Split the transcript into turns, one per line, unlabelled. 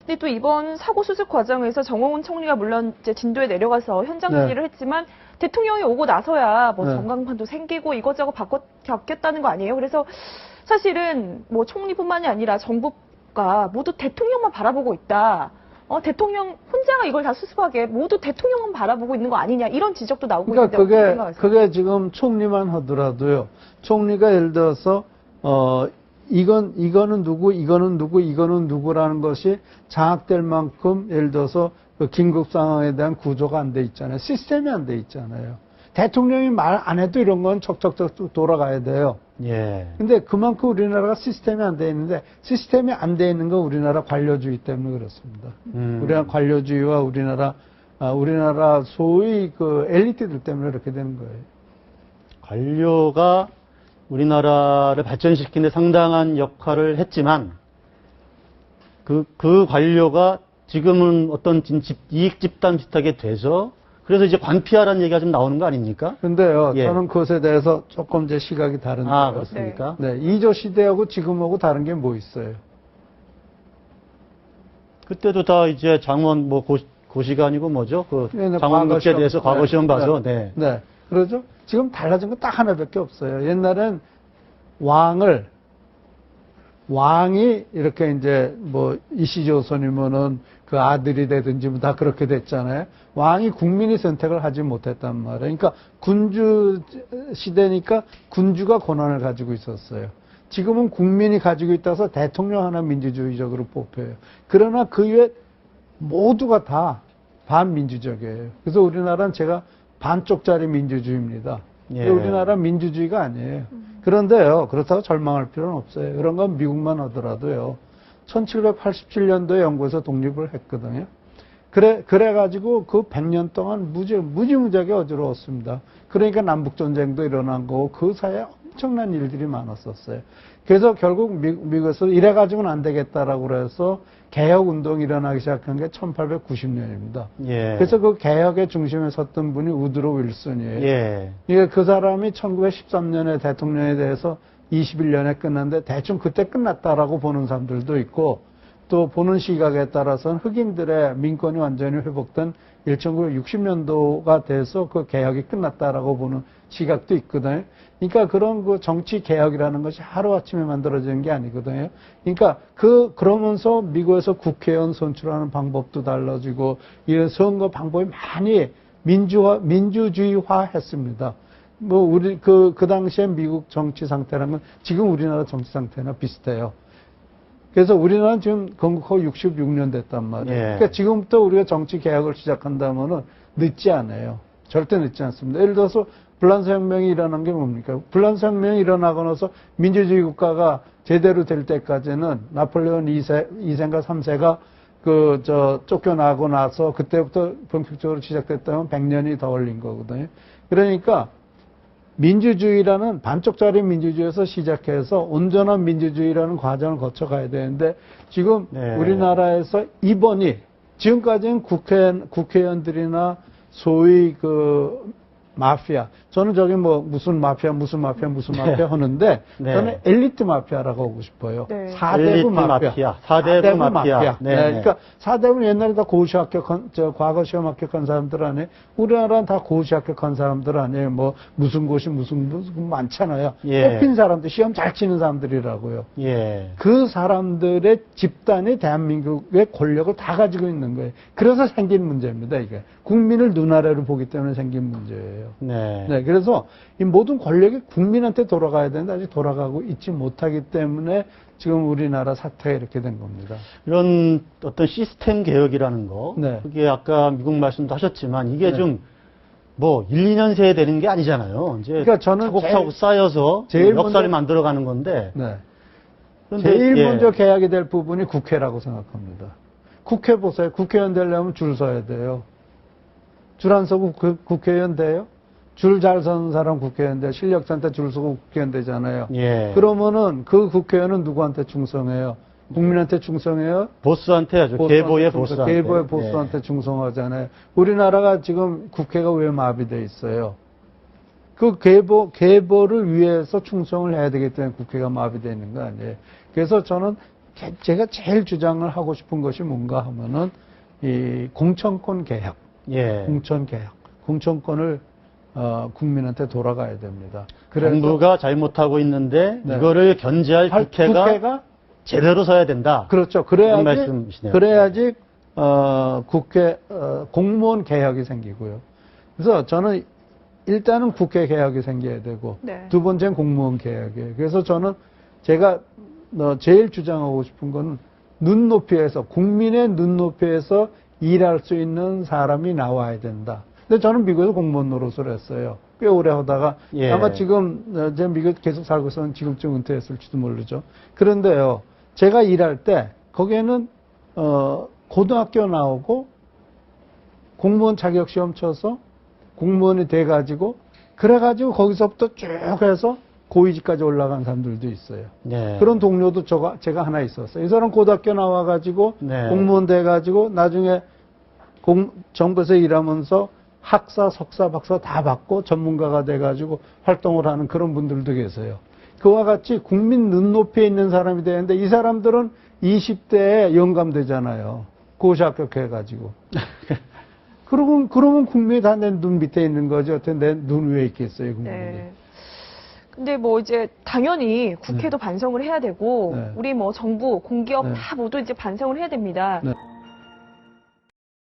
근데 또 이번 사고 수습 과정에서 정홍원 총리가 물론 이제 진도에 내려가서 현장
네.
지휘를 했지만 대통령이 오고 나서야 뭐
네.
전광판도 생기고 이것저것 바뀌었다는 거 아니에요? 그래서 사실은 뭐 총리뿐만이 아니라 정부가 모두 대통령만 바라보고 있다. 대통령 혼자가 이걸 다 수습하게 모두 대통령만 바라보고 있는 거 아니냐 이런 지적도 나오고
그러니까
있는데 생각하세요?
그게 지금 총리만 하더라도요. 총리가 예를 들어서 이거는 누구, 이거는 누구, 이거는 누구라는 것이 장악될 만큼 예를 들어서 그 긴급 상황에 대한 구조가 안 돼 있잖아요. 시스템이 안 돼 있잖아요. 대통령이 말 안 해도 이런 건 척척척 돌아가야 돼요.
예.
근데 그만큼 우리나라가 시스템이 안 돼 있는데 시스템이 안 돼 있는 건 우리나라 관료주의 때문에 그렇습니다. 우리나라 관료주의와 우리나라 소위 그 엘리트들 때문에 그렇게 되는 거예요.
관료가 우리나라를 발전시키는 데 상당한 역할을 했지만 그 관료가 지금은 어떤 이익 집단 비슷하게 돼서 그래서 이제 관피하라는 얘기가 좀 나오는 거 아닙니까?
근데요,
예.
저는 그것에 대해서 조금 제 시각이 다른데요.
아, 그렇습니까?
네, 이조 시대하고 지금하고 다른 게 뭐 있어요?
그때도 다 이제 장원 고시가 아니고 뭐죠? 그
네,
장원급제에 대해서 과거 시험 봐서
네. 그러죠? 지금 달라진 건 딱 하나밖에 없어요. 옛날엔 왕이 이렇게 이제 뭐 이시조선이면은 그 아들이 되든지 뭐 다 그렇게 됐잖아요. 왕이 국민이 선택을 하지 못했단 말이에요. 그러니까 군주 시대니까 군주가 권한을 가지고 있었어요. 지금은 국민이 가지고 있다서 대통령 하나 민주주의적으로 뽑혀요. 그러나 그 이외 모두가 다 반민주적이에요. 그래서 우리나라는 제가 반쪽짜리 민주주의입니다.
예.
우리나라 민주주의가 아니에요. 그런데요, 그렇다고 절망할 필요는 없어요. 그런 건 미국만 하더라도요. 1787년도에 영국에서 독립을 했거든요. 그래가지고 그 100년 동안 무지무지하게 어지러웠습니다. 그러니까 남북전쟁도 일어난 거고 그 사이에 엄청난 일들이 많았었어요. 그래서 결국 미국에서 이래가지고는 안 되겠다라고 그래서 개혁운동이 일어나기 시작한 게 1890년입니다.
예.
그래서 그 개혁의 중심에 섰던 분이 우드로 윌슨이에요.
예.
이게 그 사람이 1913년에 대통령에 대해서 21년에 끝났는데 대충 그때 끝났다라고 보는 사람들도 있고 또 보는 시각에 따라서는 흑인들의 민권이 완전히 회복된 1960년도가 돼서 그 개혁이 끝났다라고 보는 시각도 있거든요. 그러니까 그런 그 정치 개혁이라는 것이 하루아침에 만들어지는 게 아니거든요. 그러니까 그러면서 미국에서 국회의원 선출하는 방법도 달라지고 이런 선거 방법이 많이 민주주의화 했습니다. 뭐 우리 그 당시에 미국 정치 상태라는 건 지금 우리나라 정치 상태나 비슷해요. 그래서 우리나라는 지금 건국하고 66년 됐단 말이에요.
예.
그러니까 지금부터 우리가 정치 개혁을 시작한다면은 늦지 않아요. 절대 늦지 않습니다. 예를 들어서 불란서 혁명이 일어난 게 뭡니까? 불란서 혁명이 일어나고 나서 민주주의 국가가 제대로 될 때까지는 나폴레온 2세인가 3세가 쫓겨나고 나서 그때부터 본격적으로 시작됐다면 100년이 더 걸린 거거든요. 그러니까 민주주의라는 반쪽짜리 민주주의에서 시작해서 온전한 민주주의라는 과정을 거쳐가야 되는데 지금
네.
우리나라에서 이번이 지금까지는 국회의원들이나 소위 그 마피아. 저는 저기 뭐 무슨 마피아 하는데
네.
저는 엘리트 마피아라고 하고 싶어요.
네.
4대부 마피아.
4대부 마피아.
네. 그러니까 4대부는 옛날에 다 고시 합격한, 과거 시험 합격한 사람들 아니에요. 우리나라는 다 고시 합격한 사람들 아니에요. 뭐 무슨 고시 무슨 많잖아요.
예.
뽑힌 사람들, 시험 잘 치는 사람들이라고요.
예.
그 사람들의 집단이 대한민국의 권력을 다 가지고 있는 거예요. 그래서 생긴 문제입니다, 이게. 국민을 눈아래로 보기 때문에 생긴 문제예요.
네.
네, 그래서 이 모든 권력이 국민한테 돌아가야 되는데 아직 돌아가고 있지 못하기 때문에 지금 우리나라 사태가 이렇게 된 겁니다.
이런 어떤 시스템 개혁이라는 거,
네.
그게 아까 미국 말씀도 하셨지만 이게
네.
좀 뭐 1, 2년 새에 되는 게 아니잖아요. 이제
그러니까 저는
차곡차곡 쌓여서
제일
역사를
먼저-
만들어가는 건데.
네.
그런데
제일
예.
먼저 개혁이 될 부분이 국회라고 생각합니다. 국회 보세요. 국회의원 되려면 줄 서야 돼요. 줄 안 서고 국회의원 돼요? 줄 잘 서는 사람 국회의원 돼. 실력자한테 줄 서고 국회의원 되잖아요.
예.
그러면은 그 국회의원은 누구한테 충성해요? 국민한테 충성해요?
보스한테 하죠. 계보의 보스한테.
계보의 보스한테 충성하잖아요. 우리나라가 지금 국회가 왜 마비돼 있어요? 그 계보를 위해서 충성을 해야 되기 때문에 국회가 마비되어 있는 거 아니에요. 그래서 저는 제가 제일 주장을 하고 싶은 것이 뭔가 하면은 이 공천권 개혁,
예.
공천 개혁, 공천권을 국민한테 돌아가야 됩니다.
정부가 잘못하고 있는데
네.
이거를 견제할 국회가 제대로 서야 된다.
그렇죠.
그런 말씀이시네요.
그래야지 국회 공무원 개혁이 생기고요. 그래서 저는 일단은 국회 개혁이 생겨야 되고
네.
두 번째는 공무원 개혁이에요. 그래서 저는 제가 제일 주장하고 싶은 건 눈높이에서 국민의 눈높이에서 일할 수 있는 사람이 나와야 된다. 근데 저는 미국에서 공무원 노릇을 했어요. 꽤 오래 하다가
예.
아마 지금 제가 미국에 계속 살고 있으면 지금쯤 은퇴했을지도 모르죠. 그런데요, 제가 일할 때 거기에는 고등학교 나오고 공무원 자격 시험 쳐서 공무원이 돼가지고 그래가지고 거기서부터 쭉 해서 고위직까지 올라간 사람들도 있어요.
네.
그런 동료도 제가 하나 있었어요. 이 사람 고등학교 나와가지고
네.
공무원 돼가지고 나중에 정부에서 일하면서 학사, 석사, 박사 다 받고 전문가가 돼가지고 활동을 하는 그런 분들도 계세요. 그와 같이 국민 눈높이에 있는 사람이 되는데 이 사람들은 20대에 영감되잖아요. 고시 합격해가지고. 그러면 국민이 다 내 눈 밑에 있는 거죠. 내 눈 위에 있겠어요, 국민이.
네. 근데 뭐 이제 당연히 국회도 반성을 해야 되고
네.
우리 뭐 정부, 공기업
네.
다 모두 이제 반성을 해야 됩니다.
네.